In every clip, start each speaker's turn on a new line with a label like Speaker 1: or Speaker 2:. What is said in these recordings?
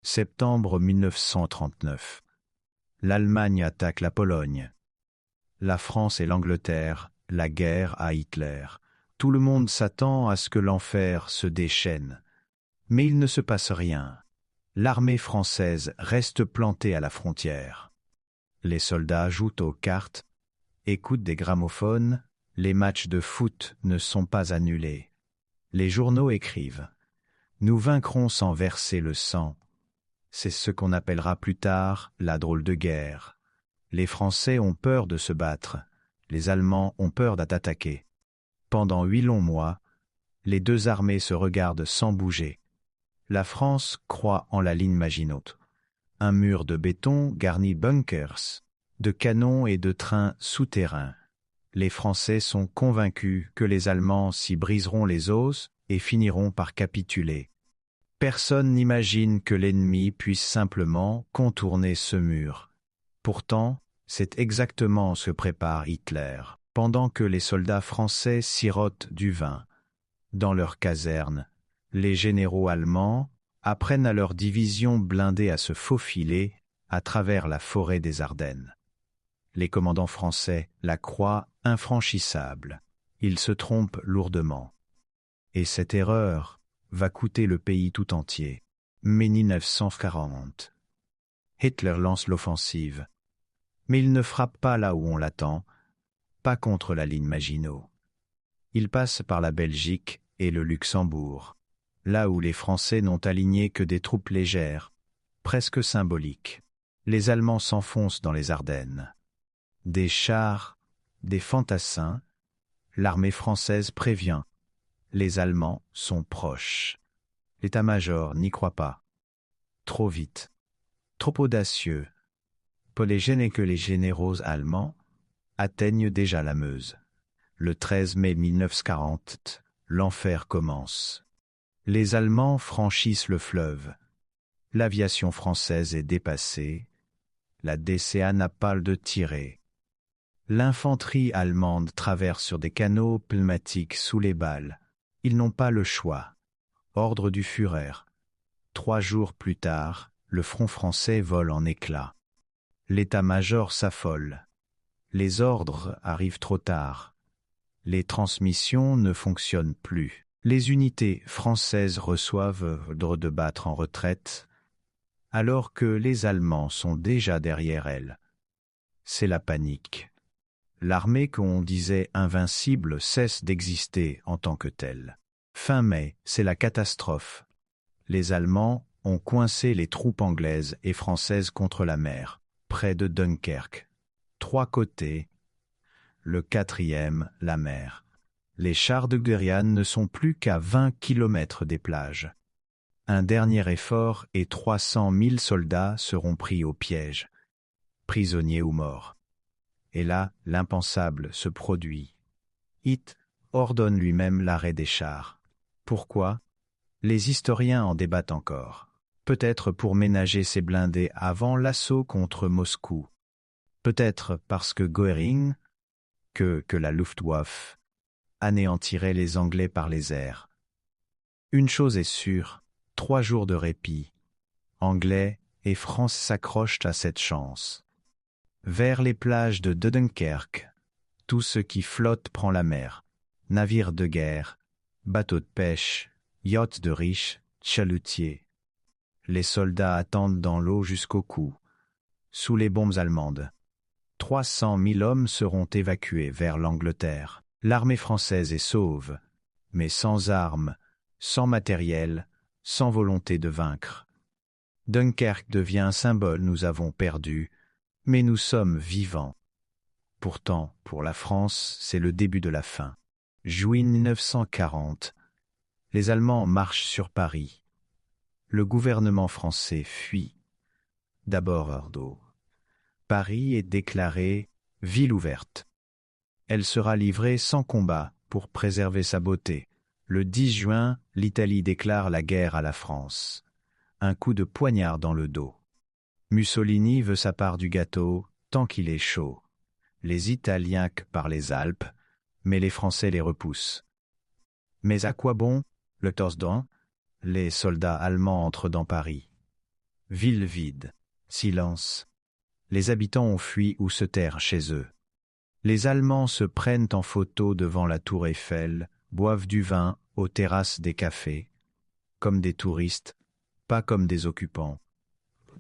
Speaker 1: Septembre 1939. L'Allemagne attaque la Pologne. La France et l'Angleterre, la guerre à Hitler. Tout le monde s'attend à ce que l'enfer se déchaîne. Mais il ne se passe rien. L'armée française reste plantée à la frontière. Les soldats jouent aux cartes, écoutent des gramophones, les matchs de foot ne sont pas annulés. Les journaux écrivent « Nous vaincrons sans verser le sang ». C'est ce qu'on appellera plus tard la drôle de guerre. Les Français ont peur de se battre, les Allemands ont peur d'attaquer. Pendant 8 longs mois, les deux armées se regardent sans bouger. La France croit en la ligne Maginot. Un mur de béton garni bunkers, de canons et de trains souterrains. Les Français sont convaincus que les Allemands s'y briseront les os et finiront par capituler. Personne n'imagine que l'ennemi puisse simplement contourner ce mur. Pourtant, c'est exactement ce que prépare Hitler, pendant que les soldats français sirotent du vin. Dans leur caserne, les généraux allemands apprennent à leur division blindée à se faufiler à travers la forêt des Ardennes. Les commandants français la croient infranchissable. Ils se trompent lourdement. Et cette erreur va coûter le pays tout entier. Mai 1940. Hitler lance l'offensive. Mais il ne frappe pas là où on l'attend, pas contre la ligne Maginot. Il passe par la Belgique et le Luxembourg, là où les Français n'ont aligné que des troupes légères, presque symboliques. Les Allemands s'enfoncent dans les Ardennes. Des chars, des fantassins, l'armée française prévient. Les Allemands sont proches. L'état-major n'y croit pas. Trop vite, trop audacieux. Pour les gêner que les généraux allemands atteignent déjà la Meuse. Le 13 mai 1940, l'enfer commence. Les Allemands franchissent le fleuve. L'aviation française est dépassée. La DCA n'a pas de tirer. L'infanterie allemande traverse sur des canaux pneumatiques sous les balles. Ils n'ont pas le choix. Ordre du Führer. 3 jours plus tard, le front français vole en éclats. L'état-major s'affole. Les ordres arrivent trop tard. Les transmissions ne fonctionnent plus. Les unités françaises reçoivent l'ordre de battre en retraite, alors que les Allemands sont déjà derrière elles. C'est la panique. L'armée qu'on disait invincible cesse d'exister en tant que telle. Fin mai, c'est la catastrophe. Les Allemands ont coincé les troupes anglaises et françaises contre la mer, près de Dunkerque. 3 côtés. Le 4e, la mer. Les chars de Guderian ne sont plus qu'à 20 kilomètres des plages. Un dernier effort et 300 000 soldats seront pris au piège, prisonniers ou morts. Et là, l'impensable se produit. Hitler ordonne lui-même l'arrêt des chars. Pourquoi? Les historiens en débattent encore. Peut-être pour ménager ses blindés avant l'assaut contre Moscou. Peut-être parce que Göring, que la Luftwaffe, anéantirait les Anglais par les airs. Une chose est sûre, 3 jours de répit. Anglais et France s'accrochent à cette chance. Vers les plages de Dunkerque, tout ce qui flotte prend la mer. Navires de guerre, bateaux de pêche, yachts de riches, chalutiers. Les soldats attendent dans l'eau jusqu'au cou, sous les bombes allemandes. 300 000 hommes seront évacués vers l'Angleterre. L'armée française est sauve, mais sans armes, sans matériel, sans volonté de vaincre. Dunkerque devient un symbole, nous avons perdu, mais nous sommes vivants. Pourtant, pour la France, c'est le début de la fin. Juillet 1940. Les Allemands marchent sur Paris. Le gouvernement français fuit. D'abord Bordeaux. Paris est déclarée ville ouverte. Elle sera livrée sans combat pour préserver sa beauté. Le 10 juin, l'Italie déclare la guerre à la France. Un coup de poignard dans le dos. Mussolini veut sa part du gâteau tant qu'il est chaud. Les Italiens par les Alpes, mais les Français les repoussent. Mais à quoi bon, le 14 juin, les soldats allemands entrent dans Paris. Ville vide. Silence. Les habitants ont fui ou se terrent chez eux. Les Allemands se prennent en photo devant la tour Eiffel, boivent du vin aux terrasses des cafés, comme des touristes, pas comme des occupants.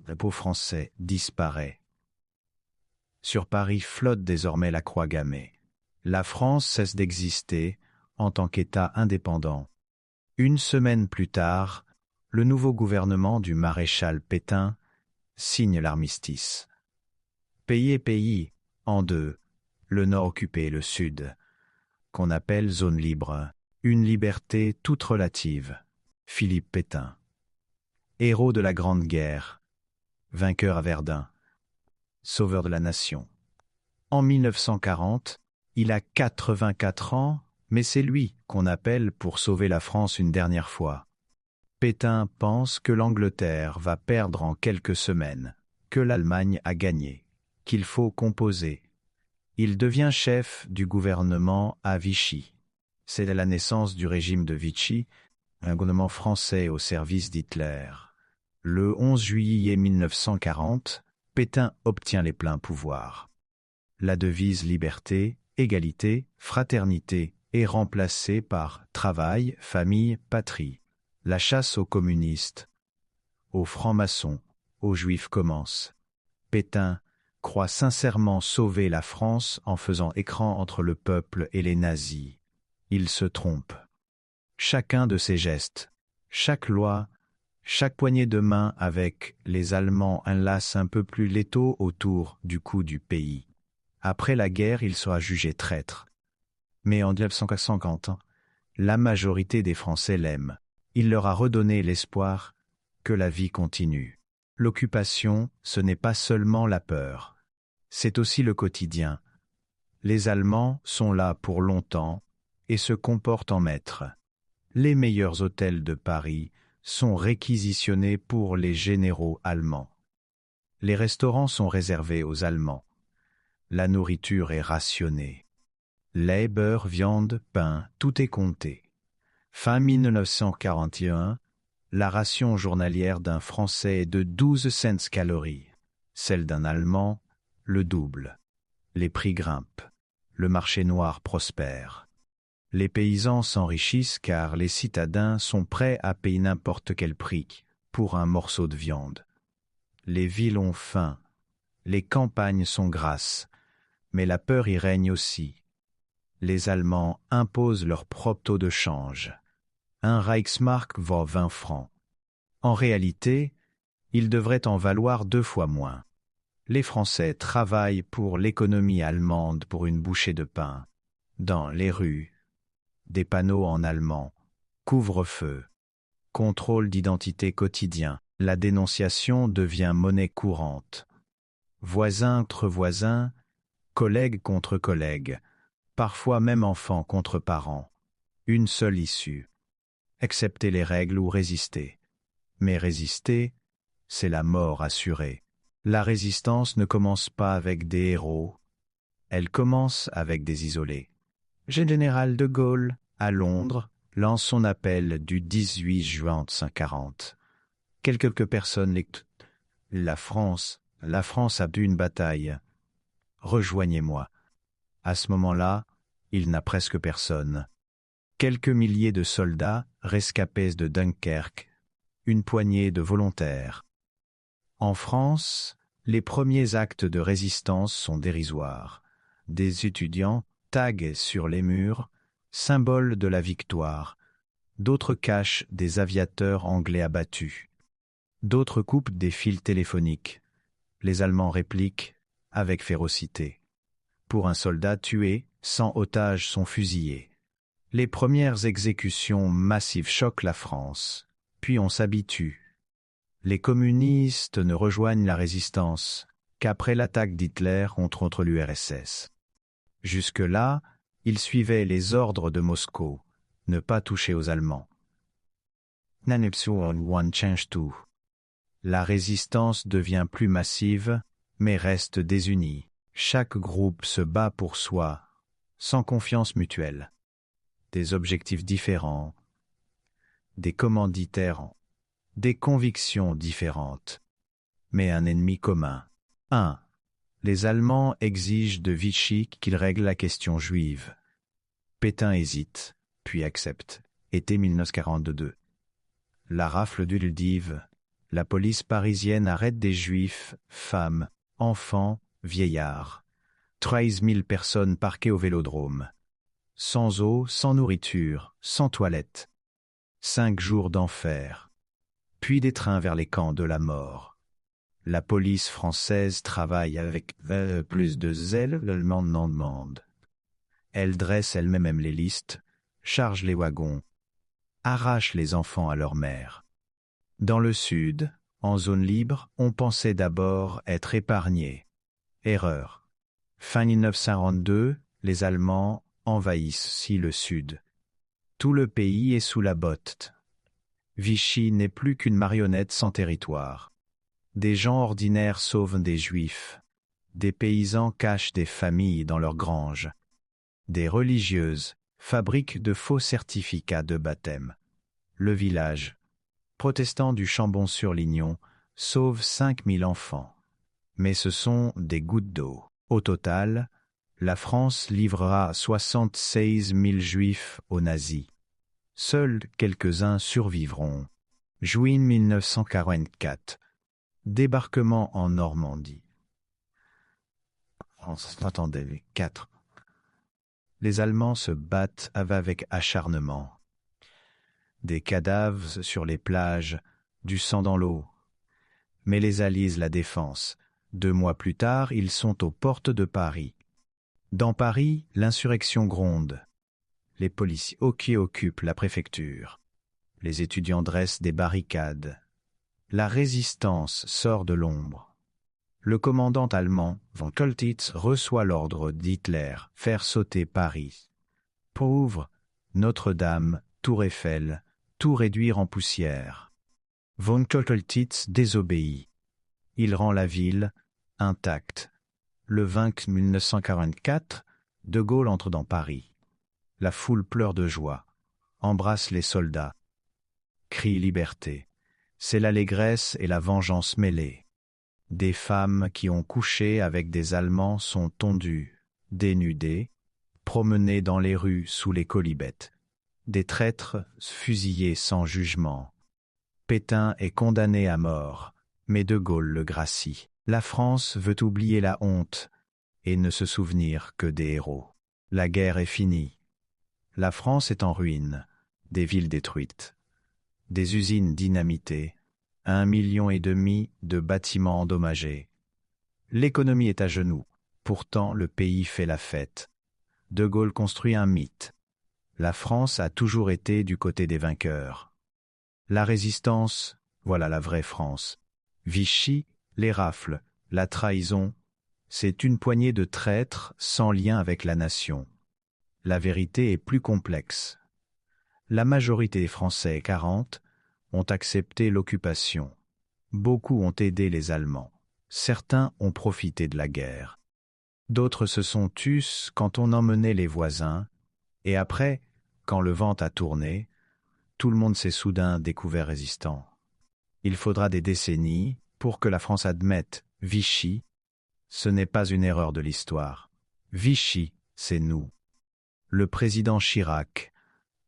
Speaker 1: Le beau français disparaît. Sur Paris flotte désormais la croix gammée. La France cesse d'exister en tant qu'État indépendant. Une semaine plus tard, le nouveau gouvernement du maréchal Pétain signe l'armistice. Pays en deux, le nord occupé et le sud, qu'on appelle zone libre, une liberté toute relative. Philippe Pétain. Héros de la Grande Guerre, vainqueur à Verdun, sauveur de la nation. En 1940, il a 84 ans, mais c'est lui qu'on appelle pour sauver la France une dernière fois. Pétain pense que l'Angleterre va perdre en quelques semaines, que l'Allemagne a gagné, qu'il faut composer. Il devient chef du gouvernement à Vichy. C'est la naissance du régime de Vichy, un gouvernement français au service d'Hitler. Le 11 juillet 1940, Pétain obtient les pleins pouvoirs. La devise liberté, égalité, fraternité est remplacée par travail, famille, patrie. La chasse aux communistes, aux francs-maçons, aux juifs commence. Pétain croit sincèrement sauver la France en faisant écran entre le peuple et les nazis. Il se trompe. Chacun de ses gestes, chaque loi, chaque poignée de main avec les Allemands enlace un peu plus l'étau autour du cou du pays. Après la guerre, il sera jugé traître. Mais en 1950, la majorité des Français l'aiment. Il leur a redonné l'espoir que la vie continue. L'occupation, ce n'est pas seulement la peur. C'est aussi le quotidien. Les Allemands sont là pour longtemps et se comportent en maîtres. Les meilleurs hôtels de Paris sont réquisitionnés pour les généraux allemands. Les restaurants sont réservés aux Allemands. La nourriture est rationnée. Lait, beurre, viande, pain, tout est compté. Fin 1941, la ration journalière d'un Français est de 12 cents calories. Celle d'un Allemand, le double. Les prix grimpent. Le marché noir prospère. Les paysans s'enrichissent car les citadins sont prêts à payer n'importe quel prix pour un morceau de viande. Les villes ont faim. Les campagnes sont grasses. Mais la peur y règne aussi. Les Allemands imposent leur propre taux de change. Un Reichsmark vaut 20 francs. En réalité, il devrait en valoir 2 fois moins. Les Français travaillent pour l'économie allemande pour une bouchée de pain. Dans les rues, des panneaux en allemand, couvre-feu, contrôle d'identité quotidien, la dénonciation devient monnaie courante. Voisins entre voisins, collègues contre collègues, parfois même enfants contre parents. Une seule issue. Accepter les règles ou résister. Mais résister, c'est la mort assurée. La résistance ne commence pas avec des héros, elle commence avec des isolés. Général de Gaulle, à Londres, lance son appel du 18 juin 1940. Quelques personnes l'écoutent. La France a bu une bataille. Rejoignez-moi. À ce moment-là, il n'a presque personne. Quelques milliers de soldats rescapés de Dunkerque, une poignée de volontaires. En France, les premiers actes de résistance sont dérisoires. Des étudiants taguent sur les murs, symbole de la victoire. D'autres cachent des aviateurs anglais abattus. D'autres coupent des fils téléphoniques. Les Allemands répliquent avec férocité. Pour un soldat tué, 100 otages sont fusillés. Les premières exécutions massives choquent la France, puis on s'habitue. Les communistes ne rejoignent la résistance qu'après l'attaque d'Hitler contre l'URSS. Jusque-là, ils suivaient les ordres de Moscou, ne pas toucher aux Allemands. One change tout. La résistance devient plus massive, mais reste désunie. Chaque groupe se bat pour soi, sans confiance mutuelle. Des objectifs différents, des commanditaires, des convictions différentes. mais un ennemi commun. 1. Les Allemands exigent de Vichy qu'il règle la question juive. Pétain hésite, puis accepte. Été 1942. La rafle du Lviv. La police parisienne arrête des juifs, femmes, enfants, vieillards. 13 000 personnes parquées au Vélodrome. Sans eau, sans nourriture, sans toilette. 5 jours d'enfer. Puis des trains vers les camps de la mort. La police française travaille avec plus de zèle, l'Allemande n'en demande. Elle dresse elle-même les listes, charge les wagons, arrache les enfants à leur mère. Dans le sud, en zone libre, on pensait d'abord être épargné. Erreur. Fin 1942, les Allemands envahissent si le sud. Tout le pays est sous la botte. Vichy n'est plus qu'une marionnette sans territoire. Des gens ordinaires sauvent des juifs. Des paysans cachent des familles dans leurs granges. Des religieuses fabriquent de faux certificats de baptême. Le village, protestant du Chambon-sur-Lignon, sauve 5000 enfants. Mais ce sont des gouttes d'eau. Au total, la France livrera 76 000 juifs aux nazis. Seuls quelques-uns survivront. Juin 1944. Débarquement en Normandie. On s'attendait. 4. Les Allemands se battent avec acharnement. Des cadavres sur les plages, du sang dans l'eau. Mais les Alliés la défense. 2 mois plus tard, ils sont aux portes de Paris. Dans Paris, l'insurrection gronde. Les policiers occupent la préfecture. Les étudiants dressent des barricades. La résistance sort de l'ombre. Le commandant allemand, von Choltitz, reçoit l'ordre d'Hitler, faire sauter Paris. Pauvre, Notre-Dame, Tour Eiffel, tout réduire en poussière. Von Choltitz désobéit. Il rend la ville intacte. Le 20 1944, De Gaulle entre dans Paris. La foule pleure de joie, embrasse les soldats, crie liberté. C'est l'allégresse et la vengeance mêlées. Des femmes qui ont couché avec des Allemands sont tondues, dénudées, promenées dans les rues sous les quolibettes. Des traîtres fusillés sans jugement. Pétain est condamné à mort, mais De Gaulle le gracie. La France veut oublier la honte et ne se souvenir que des héros. La guerre est finie. La France est en ruine, des villes détruites, des usines dynamitées, 1,5 million de bâtiments endommagés. L'économie est à genoux, pourtant le pays fait la fête. De Gaulle construit un mythe. La France a toujours été du côté des vainqueurs. La résistance, voilà la vraie France. Vichy, les rafles, la trahison, c'est une poignée de traîtres sans lien avec la nation. La vérité est plus complexe. La majorité des Français, 40, ont accepté l'occupation. Beaucoup ont aidé les Allemands. Certains ont profité de la guerre. D'autres se sont tus quand on emmenait les voisins, et après, quand le vent a tourné, tout le monde s'est soudain découvert résistant. Il faudra des décennies pour que la France admette Vichy, ce n'est pas une erreur de l'histoire. Vichy, c'est nous. Le président Chirac,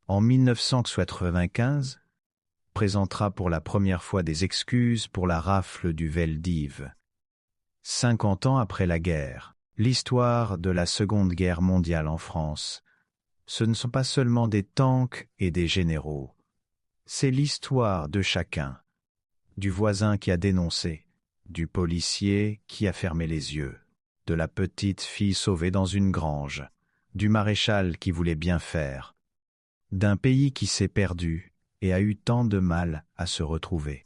Speaker 1: en 1995, présentera pour la première fois des excuses pour la rafle du Veldiv. 50 ans après la guerre, l'histoire de la Seconde Guerre mondiale en France, ce ne sont pas seulement des tanks et des généraux. C'est l'histoire de chacun, du voisin qui a dénoncé, du policier qui a fermé les yeux, de la petite fille sauvée dans une grange, du maréchal qui voulait bien faire, d'un pays qui s'est perdu et a eu tant de mal à se retrouver.